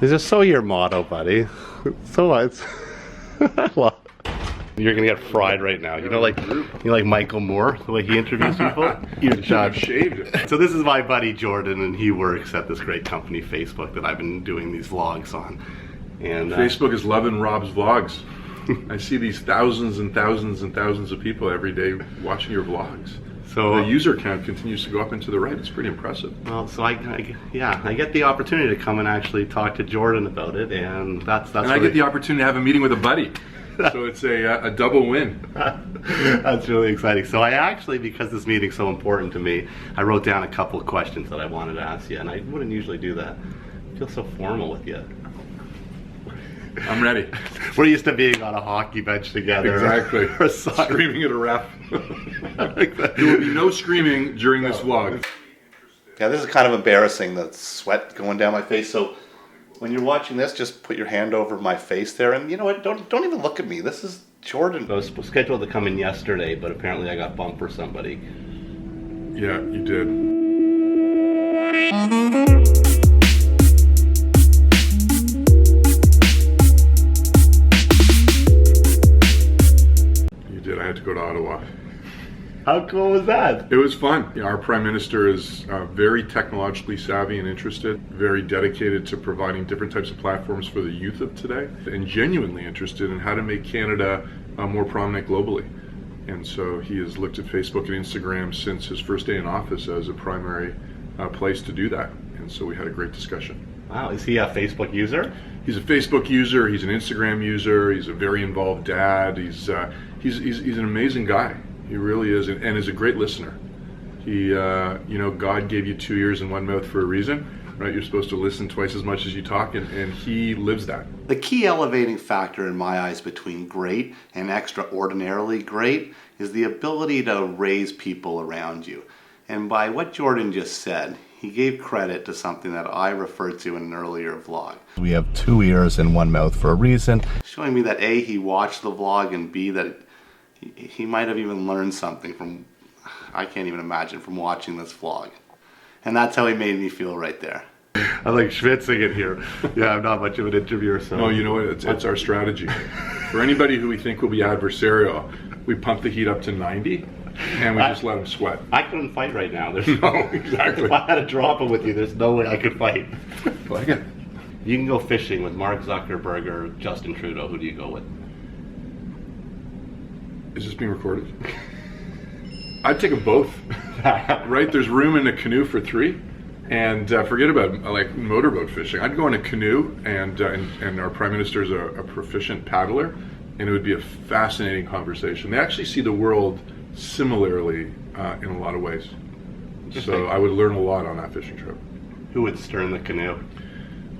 Is this so your motto, buddy? So it's well, you're gonna get fried right now. You know, like Michael Moore, the way he interviews people. I've shaved it. So this is my buddy Jordan, and he works at this great company, Facebook, that I've been doing these vlogs on. And Facebook is loving Rob's vlogs. I see these thousands and thousands and thousands of people every day watching your vlogs. So the user count continues to go up and to the right. It's pretty impressive. Well, so I get the opportunity to come and actually talk to Jordan about it, and that's. And I get the opportunity to have a meeting with a buddy. So it's a double win. That's really exciting. So I actually, because this meeting's so important to me, I wrote down a couple of questions that I wanted to ask you, and I wouldn't usually do that. I feel so formal with you. I'm ready. We're used to being on a hockey bench together. Exactly. Or screaming at a ref. There will be no screaming during this vlog. Yeah, this is kind of embarrassing, the sweat going down my face. So when you're watching this, just put your hand over my face there, and you know what? Don't even look at me. This is Jordan. I was scheduled to come in yesterday, but apparently I got bumped for somebody. Yeah, you did. I had to go to Ottawa. How cool was that? It was fun. Our Prime Minister is very technologically savvy and interested, very dedicated to providing different types of platforms for the youth of today, and genuinely interested in how to make Canada more prominent globally. And so he has looked at Facebook and Instagram since his first day in office as a primary place to do that. And so we had a great discussion. Wow, is he a Facebook user? He's a Facebook user, he's an Instagram user, he's a very involved dad, he's an amazing guy. He really is, and is a great listener. He, you know, God gave you 2 ears and 1 mouth for a reason, right? You're supposed to listen twice as much as you talk, and he lives that. The key elevating factor in my eyes between great and extraordinarily great is the ability to raise people around you. And by what Jordan just said, he gave credit to something that I referred to in an earlier vlog. We have 2 ears and 1 mouth for a reason. Showing me that A, he watched the vlog, and B, that he might have even learned something from, I can't even imagine, from watching this vlog. And that's how he made me feel right there. I'm like schwitzing it here. Yeah, I'm not much of an interviewer, so. No, you know what, it's our strategy. For anybody who we think will be adversarial, we pump the heat up to 90. And we just let him sweat. I couldn't fight right now. No, exactly. If I had a drop with you, there's no way I could fight. Like it. You can go fishing with Mark Zuckerberg or Justin Trudeau. Who do you go with? Is this being recorded? I'd take them both. Right? There's room in a canoe for 3. And forget about like motorboat fishing. I'd go in a canoe, and our Prime Minister is a proficient paddler, and it would be a fascinating conversation. They actually see the world similarly in a lot of ways. So I would learn a lot on that fishing trip. Who would stern the canoe?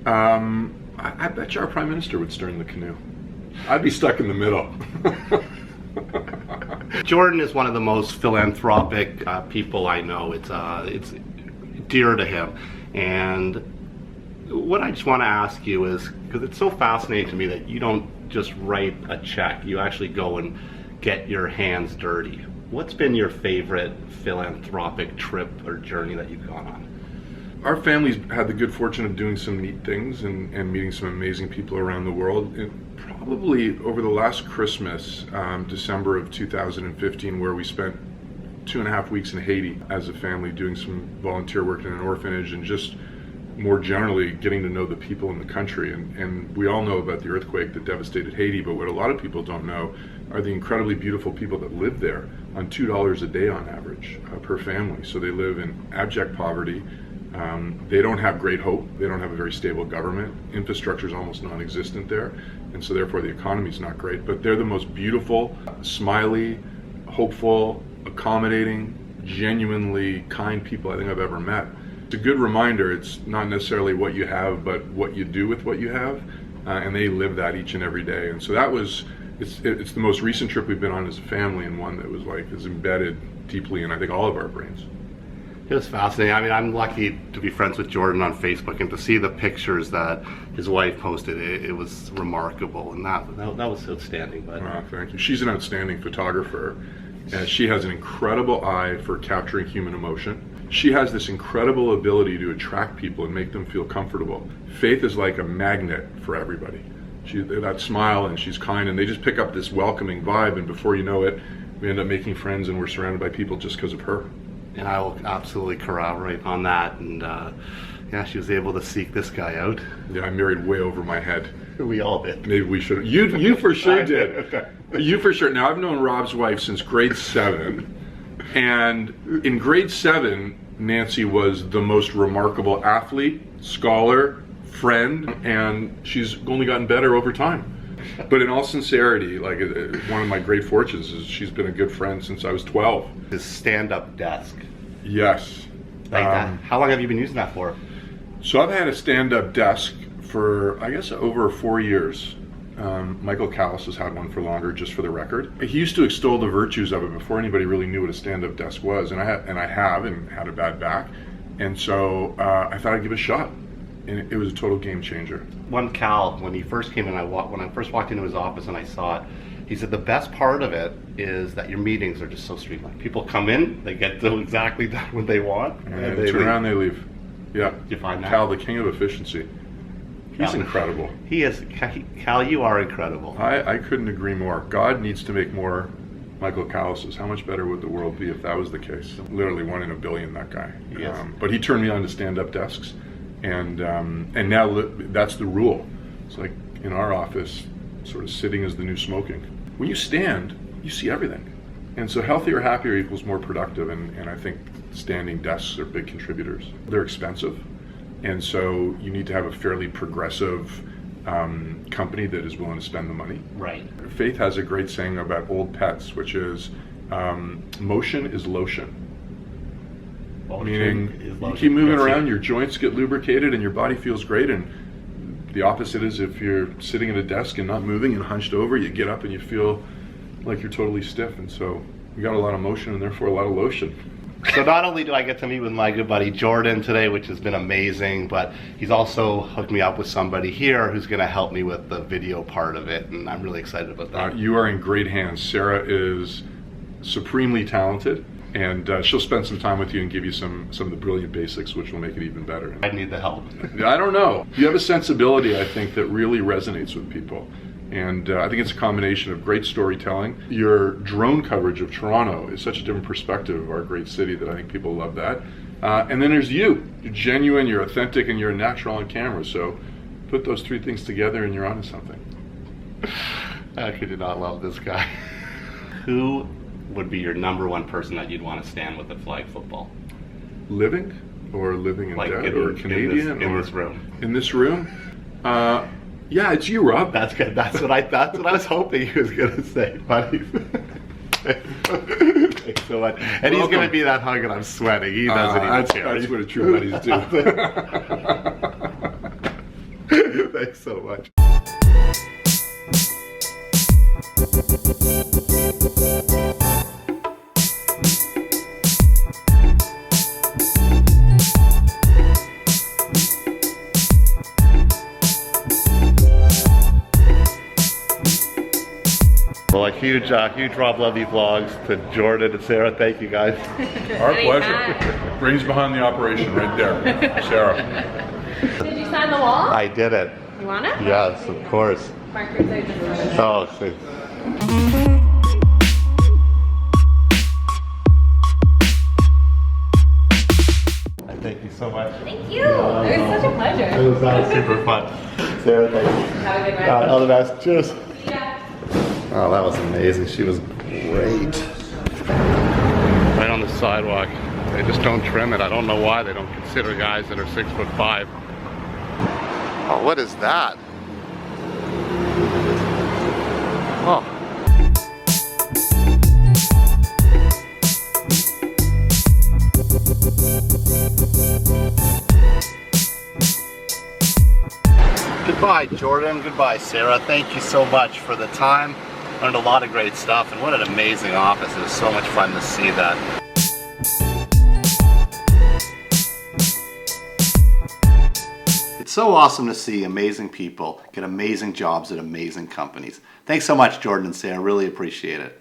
I bet you our Prime Minister would stern the canoe. I'd be stuck in the middle. Jordan is one of the most philanthropic people I know. It's dear to him. And what I just want to ask you is, because it's so fascinating to me that you don't just write a check, you actually go and get your hands dirty. What's been your favorite philanthropic trip or journey that you've gone on? Our family's had the good fortune of doing some neat things and meeting some amazing people around the world. Probably over the last Christmas, December of 2015, where we spent 2.5 weeks in Haiti as a family doing some volunteer work in an orphanage and just more generally getting to know the people in the country. And we all know about the earthquake that devastated Haiti, but what a lot of people don't know are the incredibly beautiful people that live there on $2 a day on average per family. So they live in abject poverty. They don't have great hope. They don't have a very stable government. Infrastructure is almost non-existent there. And so therefore the economy is not great. But they're the most beautiful, smiley, hopeful, accommodating, genuinely kind people I think I've ever met. It's a good reminder. It's not necessarily what you have, but what you do with what you have. And they live that each and every day. And so that was it's the most recent trip we've been on as a family, and one that was like is embedded deeply in I think all of our brains. It was fascinating. I mean, I'm lucky to be friends with Jordan on Facebook, and to see the pictures that his wife posted, it was remarkable, and that was outstanding. But thank you. She's an outstanding photographer, and she has an incredible eye for capturing human emotion. She has this incredible ability to attract people and make them feel comfortable. Faith is like a magnet for everybody. That smile, and she's kind, and they just pick up this welcoming vibe, and before you know it, we end up making friends, and we're surrounded by people just because of her. And I will absolutely corroborate on that. And yeah, she was able to seek this guy out. Yeah, I married way over my head. We all did. Maybe we should. You for sure did. You for sure. Now, I've known Rob's wife since grade 7. And in grade 7, Nancy was the most remarkable athlete, scholar, friend, and she's only gotten better over time. But in all sincerity, like one of my great fortunes is she's been a good friend since I was 12. His stand-up desk. Yes. Like that. How long have you been using that for? So I've had a stand-up desk for, I guess, over 4 years. Michael Callis has had one for longer, just for the record. He used to extol the virtues of it before anybody really knew what a stand-up desk was, and I have had a bad back, and so I thought I'd give it a shot, and it was a total game changer. One Cal, when he first came in, when I first walked into his office and I saw it, he said the best part of it is that your meetings are just so streamlined. People come in, they get to exactly what they want, and they turn around, they leave. Yeah. Did you find that? Cal, the king of efficiency. He's incredible. He is. Cal, you are incredible. I couldn't agree more. God needs to make more Michael Callises. How much better would the world be if that was the case? Literally 1 in a billion, that guy. Yes. But he turned me on to stand-up desks, and now that's the rule. It's like in our office, sort of sitting is the new smoking. When you stand, you see everything. And so healthier, happier equals more productive, and I think standing desks are big contributors. They're expensive. And so you need to have a fairly progressive company that is willing to spend the money. Right. Faith has a great saying about old pets, which is motion is lotion. Meaning you keep moving around, your joints get lubricated, and your body feels great. And the opposite is if you're sitting at a desk and not moving and hunched over, you get up and you feel like you're totally stiff. And so you got a lot of motion and therefore a lot of lotion. So not only do I get to meet with my good buddy Jordan today, which has been amazing, but he's also hooked me up with somebody here who's going to help me with the video part of it, and I'm really excited about that. You are in great hands. Sarah is supremely talented, and she'll spend some time with you and give you some of the brilliant basics, which will make it even better. I need the help. I don't know. You have a sensibility, I think, that really resonates with people. And I think it's a combination of great storytelling. Your drone coverage of Toronto is such a different perspective of our great city that I think people love that. And then there's you. You're genuine, you're authentic, and you're a natural on camera. So put those 3 things together and you're onto something. I could not love this guy. Who would be your #1 person that you'd want to stand with at flag football? Living? Or living in like dead? Or Canadian? In this room. In this room? Yeah, it's you, Rob. That's good. That's what I was hoping he was gonna say, buddy. Thanks so much. And he's gonna be that hug, and I'm sweating. He doesn't even care. That's what a true buddies do. Thanks so much. Well, a huge Rob Levy vlogs to Jordan and Sarah. Thank you, guys. Our pleasure. Brains behind the operation right there, Sarah. Did you sign the wall? I did it. You want it? Yes, of course. Markers are just Oh, see. Thank you so much. Thank you. It was such a pleasure. It was super fun. Sarah, thank you. Have a good ride. All the best. Cheers. Yeah. Oh, that was amazing. She was great. Right on the sidewalk. They just don't trim it. I don't know why they don't consider guys that are 6'5". Oh, what is that? Oh. Goodbye, Jordan. Goodbye, Sarah. Thank you so much for the time. Learned a lot of great stuff, and what an amazing office. It was so much fun to see that. It's so awesome to see amazing people get amazing jobs at amazing companies. Thanks so much, Jordan and Sarah. Really appreciate it.